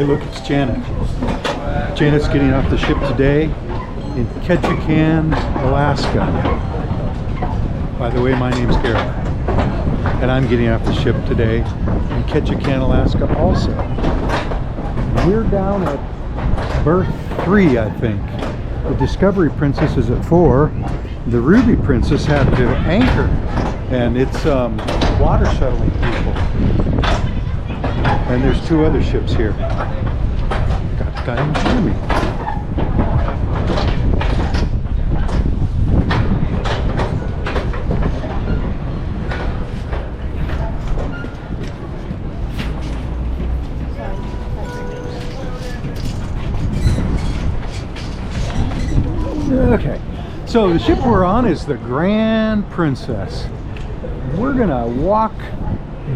Hey look, it's Janet. Janet's getting off the ship today in Ketchikan, Alaska. By the way, my name's Gary. And I'm getting off the ship today in Ketchikan, Alaska also. We're down at berth 3, I think. The Discovery Princess is at 4. The Ruby Princess had to anchor. And it's water shuttling people. And there's 2 other ships here. Got the guy in front of me. Okay, so the ship we're on is the Grand Princess. We're gonna walk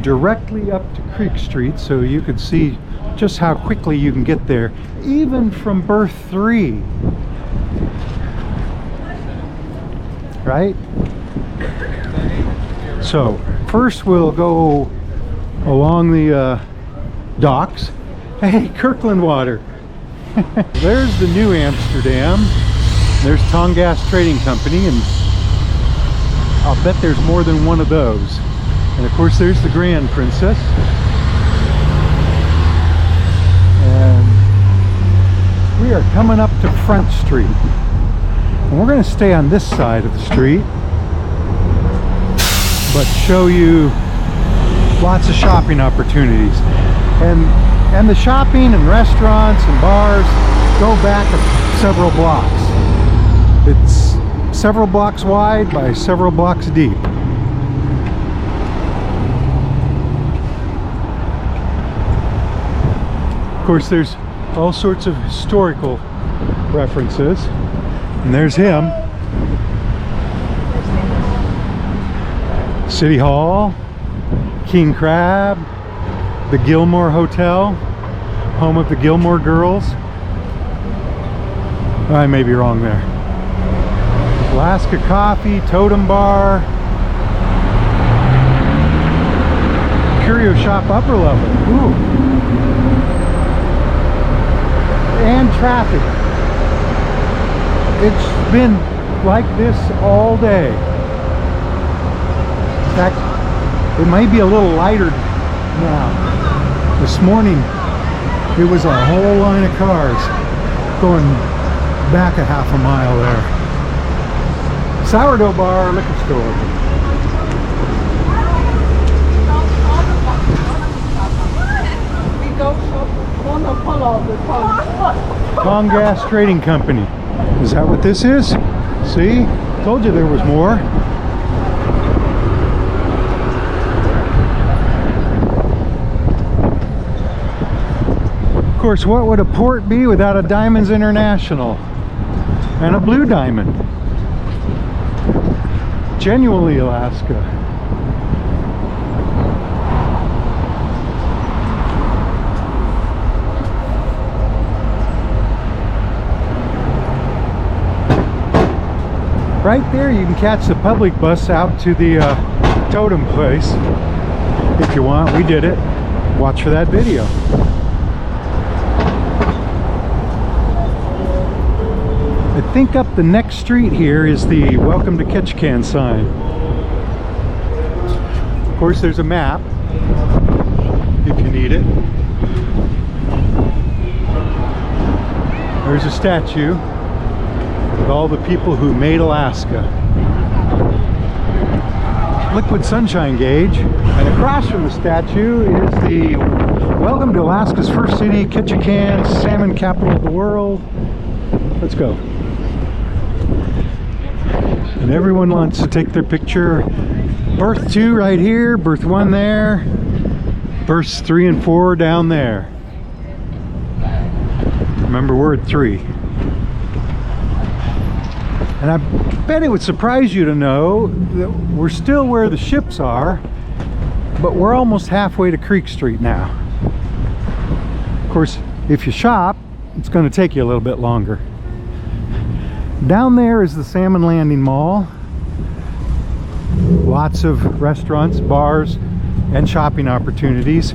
directly up to Creek Street so you can see just how quickly you can get there, even from berth 3. Right? So first we'll go along the docks. Hey, Kirkland water. There's the New Amsterdam. There's Tongass Trading Company, and I'll bet there's more than one of those. And of course there's the Grand Princess. And we are coming up to Front Street. And we're going to stay on this side of the street, but show you lots of shopping opportunities. And the shopping and restaurants and bars go back several blocks. It's several blocks wide by several blocks deep. Of course, there's all sorts of historical references. And there's him. City Hall, King Crab, the Gilmore Hotel, home of the Gilmore Girls. I may be wrong there. Alaska Coffee, Totem Bar, Curio Shop upper level. Ooh. And traffic. It's been like this all day. In fact, it might be a little lighter now. This morning, it was a whole line of cars going back a half a mile there. Sourdough Bar, liquor store. Tongass Trading Company. Is that what this is? See? Told you there was more. Of course, what would a port be without a Diamonds International? And a Blue Diamond. Genuinely Alaska. Right there you can catch the public bus out to the totem place if you want. We did it. Watch for that video. I think up the next street here is the Welcome to Ketchikan sign. Of course there's a map if you need it. There's a statue with all the people who made Alaska. Liquid sunshine gauge. And across from the statue is the Welcome to Alaska's first city, Ketchikan, salmon capital of the world. Let's go. And everyone wants to take their picture. Berth 2 right here, berth 1 there, berths 3 and 4 down there. Remember, we're at 3. And I bet it would surprise you to know that we're still where the ships are, but we're almost halfway to Creek Street now. Of course, if you shop, it's going to take you a little bit longer. Down there is the Salmon Landing Mall. Lots of restaurants, bars, and shopping opportunities.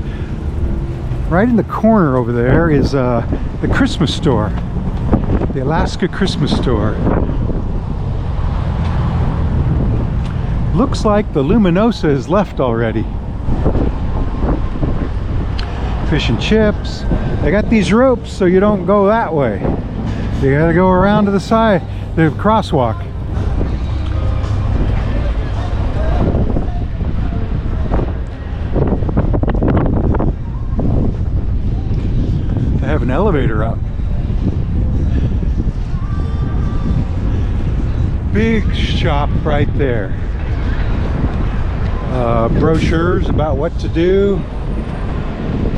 Right in the corner over there is the Christmas store, the Alaska Christmas store. Looks like the Luminosa is left already. Fish and chips. They got these ropes so you don't go that way. You gotta go around to the side, the crosswalk. They have an elevator up. Big shop right there. Brochures about what to do.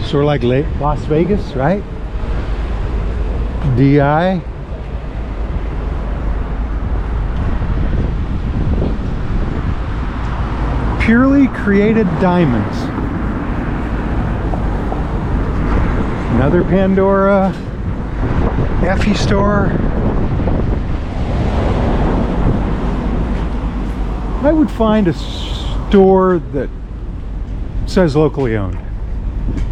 Sort of like Las Vegas, right? DI. Purely created diamonds. Another Pandora. Effie store. I would find a store that says locally owned.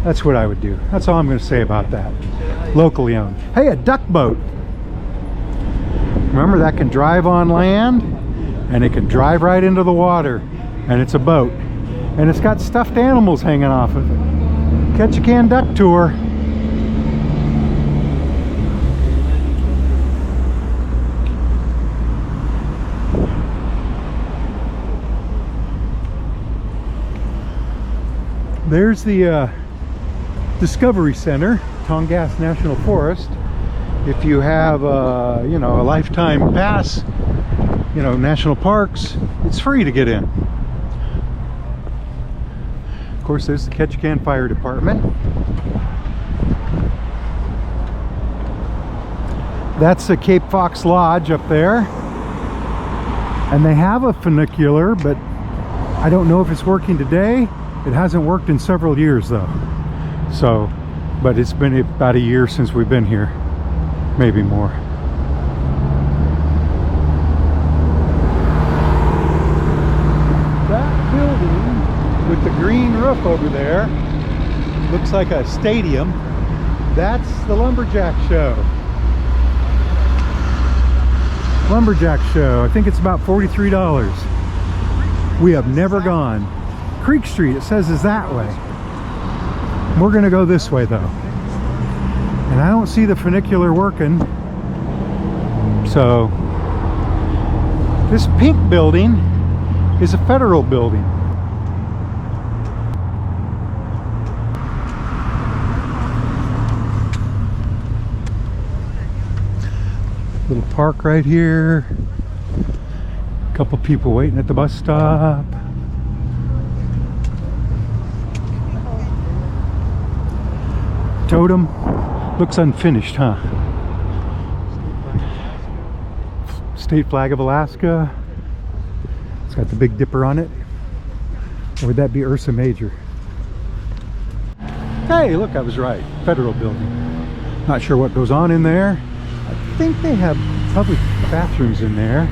That's what I would do. That's all I'm going to say about that. Locally owned. Hey, a duck boat. Remember, that can drive on land and it can drive right into the water. And it's a boat. And it's got stuffed animals hanging off of it. Ketchikan Duck Tour. There's the Discovery Center, Tongass National Forest. If you have you know, a lifetime pass, you know, national parks, it's free to get in. Of course, there's the Ketchikan Fire Department. That's the Cape Fox Lodge up there. And they have a funicular, but I don't know if it's working today. It hasn't worked in several years though. So, but it's been about a year since we've been here. Maybe more. That building with the green roof over there looks like a stadium. That's the Lumberjack Show. Lumberjack Show. I think it's about $43. We have never gone. Creek Street, it says, is that way. We're gonna go this way though. And I don't see the funicular working. So, this pink building is a federal building. Little park right here. A couple people waiting at the bus stop. Totem looks unfinished, huh? State flag of Alaska. It's got the Big Dipper on it. Or would that be Ursa Major? Hey, look, I was right. Federal building. Not sure what goes on in there. I think they have public bathrooms in there.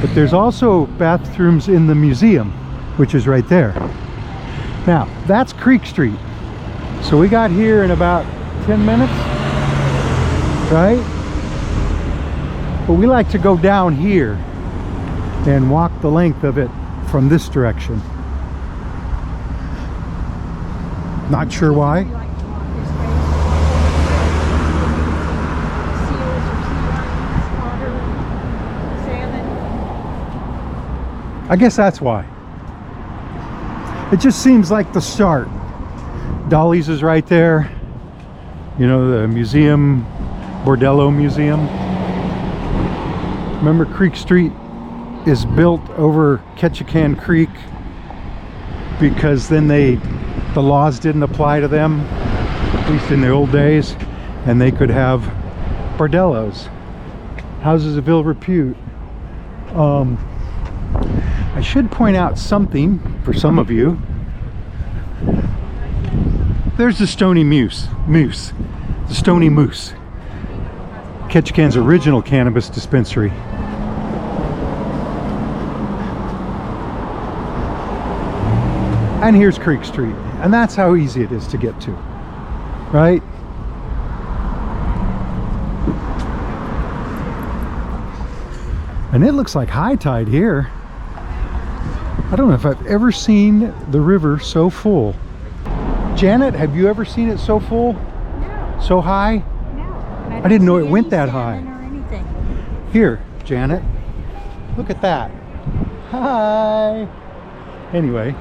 But there's also bathrooms in the museum, which is right there. Now, that's Creek Street. So we got here in about 10 minutes, right? But we like to go down here and walk the length of it from this direction. Not sure why. I guess that's why. It just seems like the start. Dolly's is right there. You know, the museum, Bordello Museum. Remember, Creek Street is built over Ketchikan Creek because then the laws didn't apply to them, at least in the old days, and they could have bordellos, houses of ill repute. I should point out something for some of you. There's the Stony Moose, the Stony Moose, Ketchikan's original cannabis dispensary. And here's Creek Street. And that's how easy it is to get to, right? And it looks like high tide here. I don't know if I've ever seen the river so full. Janet, have you ever seen it so full? No. So high? No. I didn't know it went that high. Or anything. Here, Janet, look at that. Hi. Anyway,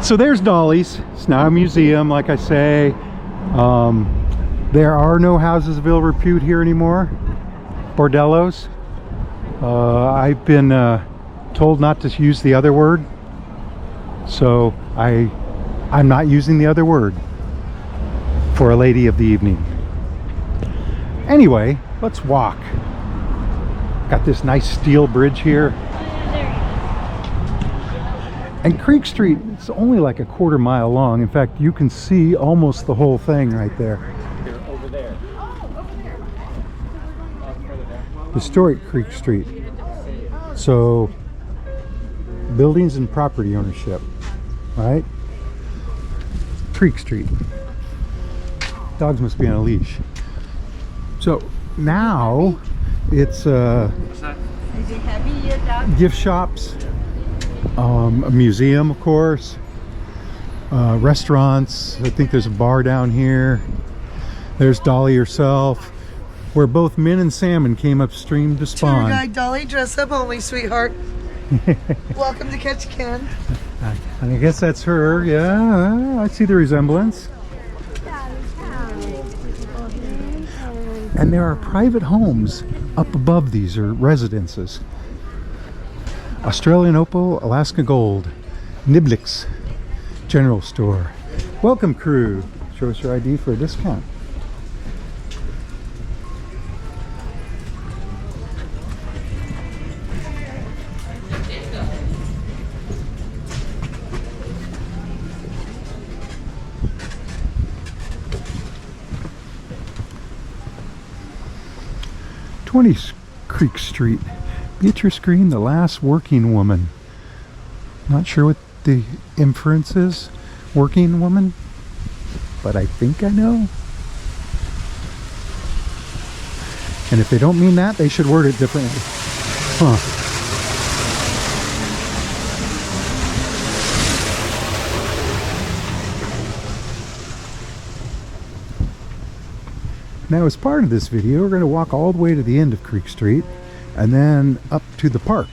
so there's Dolly's. It's now a museum, like I say. There are no houses of ill repute here anymore. Bordellos. I've been told not to use the other word, so I'm not using the other word for a lady of the evening. Anyway, let's walk. Got this nice steel bridge here. And Creek Street, it's only like a quarter mile long. In fact, you can see almost the whole thing right there. Over there. Historic Creek Street. So, buildings and property ownership, right? Creek Street. Dogs must be on a leash. So now it's What's that? Is it heavy, your dog? gift shops, a museum, of course, restaurants. I think there's a bar down here. There's Dolly herself, where both Min and Salmon came upstream to spawn. Tour guide Dolly, dress up only, sweetheart. Welcome to Ketchikan. I guess that's her. Yeah, I see the resemblance. And there are private homes up above these, or residences. Australian Opal, Alaska Gold, Niblick's General Store. Welcome, crew. Show us your ID for a discount. Creek Street. Beatrice Green, the last working woman. Not sure what the inference is. Working woman? But I think I know. And if they don't mean that, they should word it differently. Huh. Now, as part of this video, we're going to walk all the way to the end of Creek Street and then up to the park,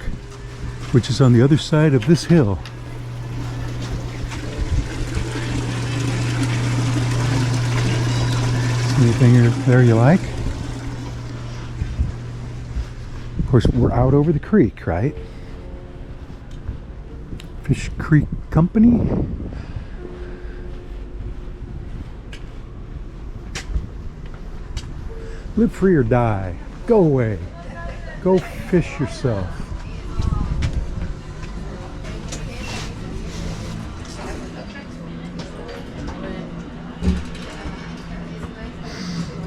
which is on the other side of this hill. Anything there you like? Of course, we're out over the creek, right? Fish Creek Company. Live free or die. Go away. Go fish yourself.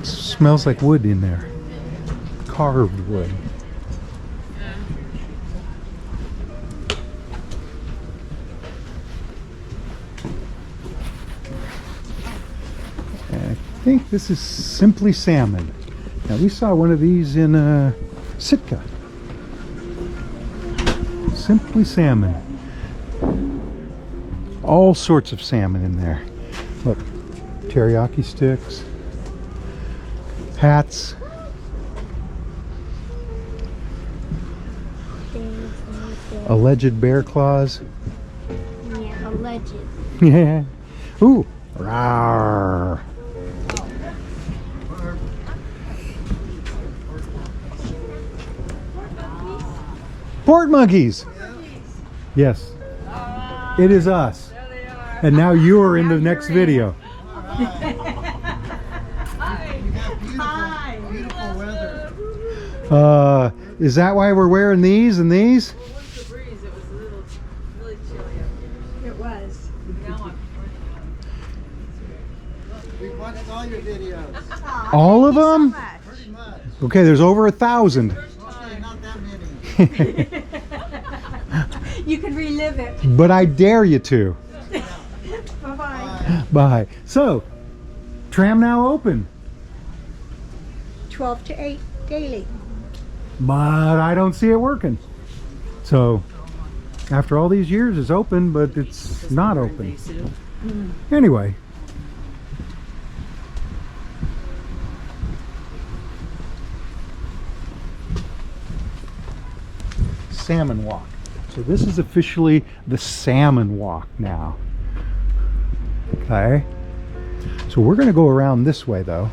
Smells like wood in there. Carved wood. And I think this is Simply Salmon. Now, we saw one of these in Sitka. Simply Salmon. All sorts of salmon in there. Look, teriyaki sticks, hats. Alleged bear claws. Yeah, alleged. Yeah. Ooh. Rawr. Port monkeys. Yes. It is us. And now you are in the next video. Hi. Beautiful weather. Is that why we're wearing these and these? It was the breeze. It was a little, really chilly up here. It was. Now I'm We watched all your videos. All of them? Pretty much. Okay, there's over 1,000. Okay, not that many. You can relive it. But I dare you to. Bye-bye. Bye. So, tram now open, 12 to 8 daily. but I don't see it working. So, after all these years, it's open, but it's not open. Anyway. Salmon Walk. So this is officially the Salmon Walk now. Okay. So we're going to go around this way though.